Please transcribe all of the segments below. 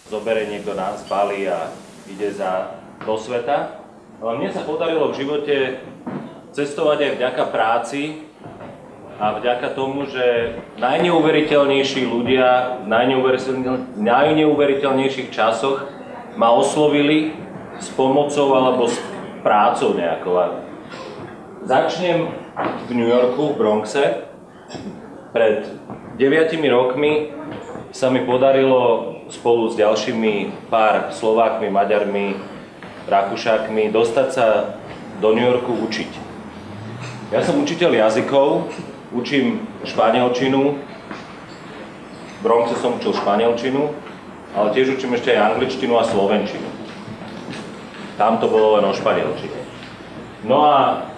zoberie niekto nás, balí a ide do sveta. Ale mne sa podarilo v živote cestovať aj vďaka práci a vďaka tomu, že najneuveriteľnejší ľudia v najneuveriteľnejších časoch ma oslovili s pomocou alebo s prácou nejakou. Začnem v New Yorku, v Bronxe. Pred 9 rokmi sa mi podarilo spolu s ďalšími pár Slovákmi, Maďarmi, Rakúšakmi dostať sa do New Yorku učiť. Ja som učiteľ jazykov, učím španielčinu, v Bronxe som učil španielčinu, ale tiež učím ešte aj angličtinu a slovenčinu. Tam to bolo len o španielčine. No a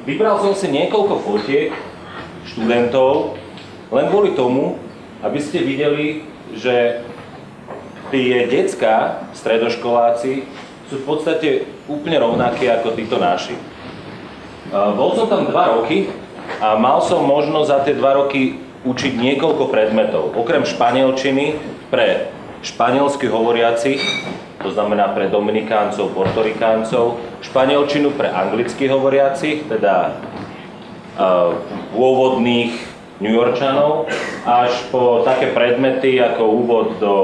vybral som si niekoľko fotiek študentov, len kvôli tomu, aby ste videli, že tie decká, stredoškoláci, sú v podstate úplne rovnaké ako títo naši. Bol som tam 2 roky a mal som možnosť za tie 2 roky učiť niekoľko predmetov. Okrem španielčiny pre španielsky hovoriacich, to znamená pre Dominikáncov, Portorikáncov, španielčinu pre anglicky hovoriacich, teda pôvodných New Yorkčanov, až po také predmety ako úvod do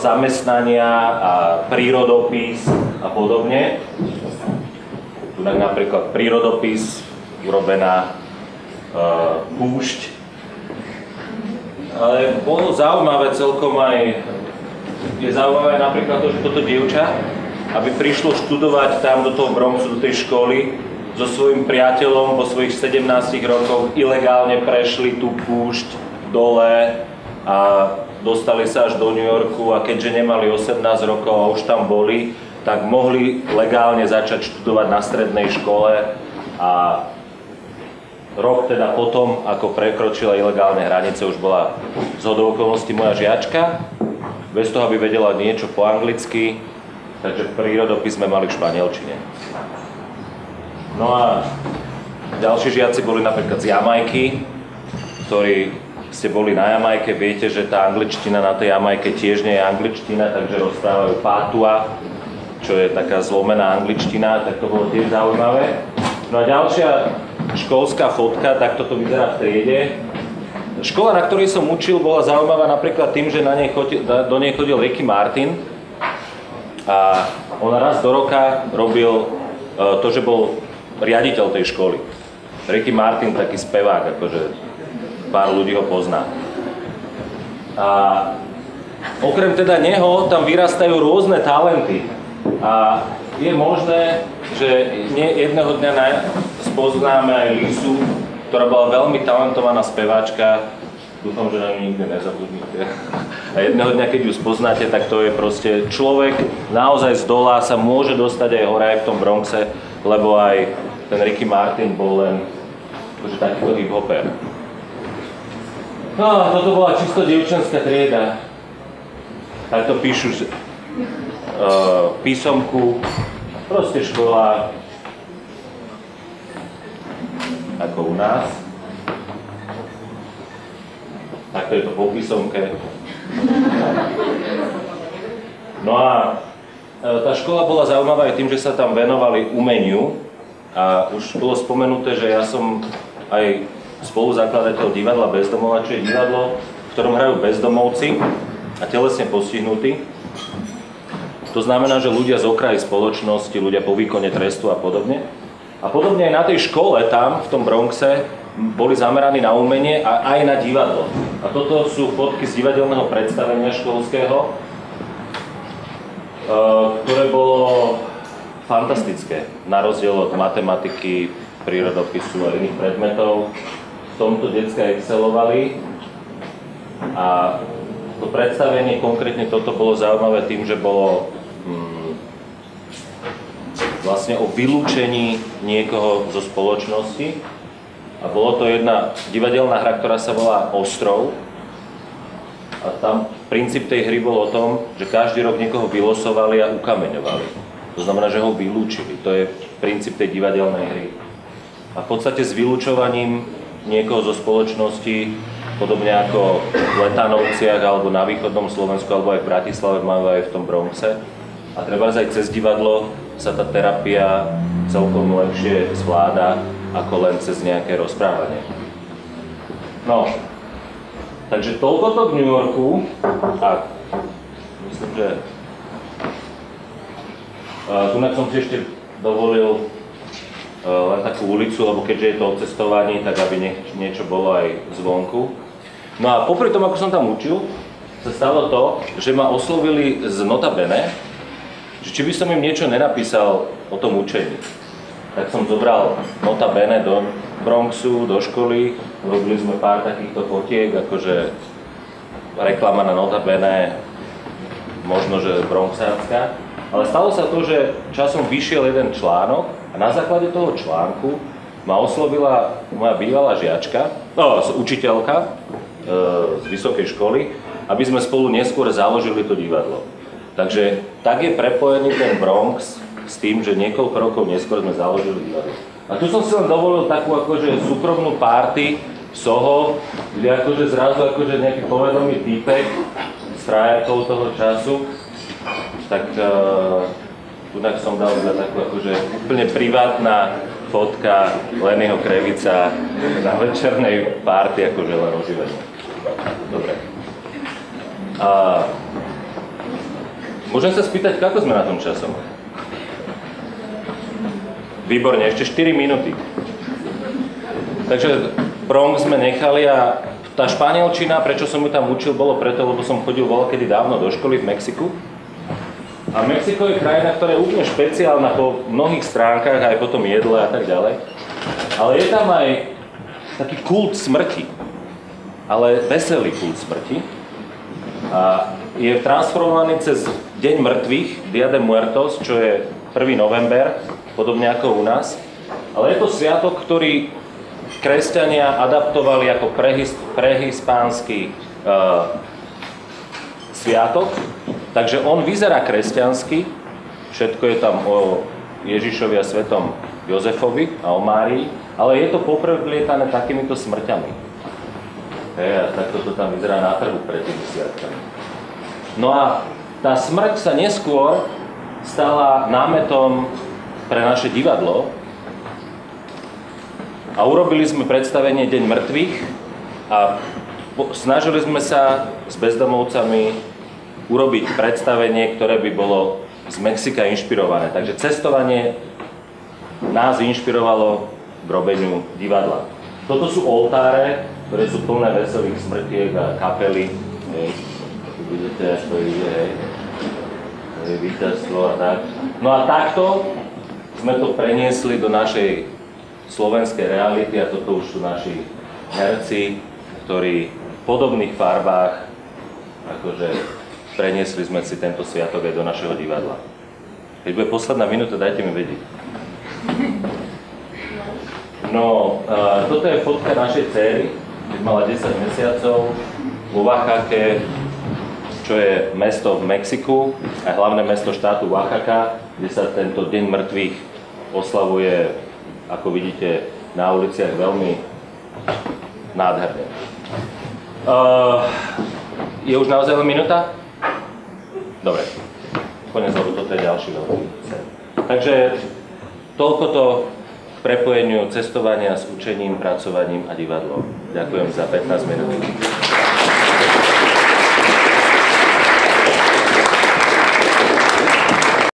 zamestnania a prírodopis a podobne. Tu napríklad prírodopis urobená púšť. Ale bolo zaujímavé celkom aj, je zaujímavé napríklad to, že toto dievča, aby prišlo študovať tam do toho Bronxu, do tej školy, so svojím priateľom po svojich 17 rokoch ilegálne prešli tú púšť dole a dostali sa až do New Yorku a keďže nemali 18 rokov a už tam boli, tak mohli legálne začať študovať na strednej škole a rok teda potom, ako prekročila ilegálne hranice, už bola zhodou okolností moja žiačka, bez toho, aby vedela niečo po anglicky, takže prírodopis sme mali v španielčine. No a ďalší žiaci boli napríklad z Jamajky, ktorí ste boli na Jamajke, viete, že tá angličtina na tej Jamajke tiež nie je angličtina, takže rozprávajú pátua, čo je taká zlomená angličtina, tak to bolo tiež zaujímavé. No a ďalšia školská fotka, tak toto vyzerá v triede. Škola, na ktorej som učil, bola zaujímavá napríklad tým, že do nej chodil Ricky Martin a on raz do roka robil to, že bol riaditeľ tej školy. Ricky Martin, taký spevák, akože pár ľudí ho pozná. A okrem teda neho tam vyrastajú rôzne talenty. A je možné, že jedného dňa spoznáme aj Lisu, ktorá bola veľmi talentovaná speváčka. Dúfam, že na ňu nikdy nezabudnite. A jedného dňa, keď ju spoznáte, tak to je proste človek naozaj z dola sa môže dostať aj hore aj v tom Bronxe, lebo aj ten Ricky Martin bol len takýto hip-hopper. No, toto bola čisto dievčenská trieda. Takto píšu písomku, proste škola, ako u nás. Takto je to po písomke. No a tá škola bola zaujímavá aj tým, že sa tam venovali umeniu. A už bolo spomenuté, že ja som aj spoluzakladateľ divadla Bezdomova, čo je divadlo, v ktorom hrajú bezdomovci a telesne postihnutí. To znamená, že ľudia z okraji spoločnosti, ľudia po výkone trestu a podobne. A podobne aj na tej škole tam, v tom Bronxe, boli zameraní na umenie a aj na divadlo. A toto sú fotky z divadelného predstavenia školského, ktoré bolo fantastické, na rozdiel od matematiky, prírodopisu a iných predmetov. V tomto decká excelovali a to predstavenie, konkrétne toto bolo zaujímavé tým, že bolo vlastne o vylúčení niekoho zo spoločnosti a bolo to jedna divadelná hra, ktorá sa volá Ostrov a tam princíp tej hry bol o tom, že každý rok niekoho vylosovali a ukameňovali. To znamená, že ho vylúčili. To je princíp tej divadelnej hry. A v podstate s vylúčovaním niekoho zo spoločnosti podobne ako v Letanovciach alebo na východnom Slovensku alebo aj v Bratislave majú aj v tom Bronxe. A treba aj cez divadlo sa tá terapia celkom lepšie zvláda ako len cez nejaké rozprávanie. No, takže toľkoto v New Yorku a myslím, že tu som si ešte dovolil len takú ulicu, lebo keďže je to o cestovaní, tak aby niečo bolo aj zvonku. No a popri tom, ako som tam učil, sa stalo to, že ma oslovili z Notabene, že či by som im niečo nenapísal o tom učení. Tak som zobral Notabene do Bronxu, do školy, robili sme pár takýchto fotiek, akože reklama na Notabene, možno, že Bronxárska. Ale stalo sa to, že časom vyšiel jeden článok a na základe toho článku ma oslovila moja bývalá žiačka, učiteľka z vysokej školy, aby sme spolu neskôr založili to divadlo. Takže tak je prepojený ten Bronx s tým, že niekoľko rokov neskôr sme založili divadlo. A tu som si len dovolil takú akože súkromnú party v Soho, kde akože zrazu akože nejaký povedomý týpek s frajerkou toho času, tak tunak som dal za takú akože úplne privátna fotka Lennyho Krevica na večernej party, akože len oživenie. Dobre. Môžem sa spýtať, ako sme na tom časom? Výborne, ešte 4 minúty. Takže Bronx sme nechali a tá španielčina, prečo som ju tam učil, bolo preto, lebo som chodil voľakedy dávno do školy v Mexiku. A Mexiko je krajina, ktorá je úplne špeciálna po mnohých stránkach, aj po tom jedle a tak ďalej. Ale je tam aj taký kult smrti, ale veselý kult smrti. A je transformovaný cez Deň mŕtvych, Dia de Muertos, čo je 1. november, podobne ako u nás. Ale je to sviatok, ktorý kresťania adaptovali ako prehispánsky sviatok. Takže on vyzerá kresťansky, všetko je tam o Ježišovi a svetom Jozefovi a o Márii, ale je to poprevlietané takýmito smrťami. A takto to tam vyzerá na trhu pred tými sviatkami. No a tá smrť sa neskôr stala námetom pre naše divadlo a urobili sme predstavenie Deň mŕtvych a snažili sme sa s bezdomovcami urobiť predstavenie, ktoré by bolo z Mexika inšpirované. Takže cestovanie nás inšpirovalo k robeniu divadla. Toto sú oltáre, ktoré sú plné veselých smrtiek a kapely. Tu vidíte, až to ide, víťazstvo a tak. No a takto sme to preniesli do našej slovenskej reality a toto už sú naši herci, ktorí v podobných farbách akože preniesli sme si tento sviatok aj do našeho divadla. Keď bude posledná minúta, dajte mi vedieť. No, toto je fotka našej dcery, keď mala 10 mesiacov, vo Oaxaque, čo je mesto v Mexiku, aj hlavné mesto štátu Oaxaca, kde sa tento Deň mŕtvych oslavuje, ako vidíte, na uliciach veľmi nádherne. Je už naozaj len minúta? Dobre, konec, lebo toto je ďalší veľký sen. Takže toľkoto k prepojeniu cestovania s učením, pracovaním a divadlom. Ďakujem za 15 minút.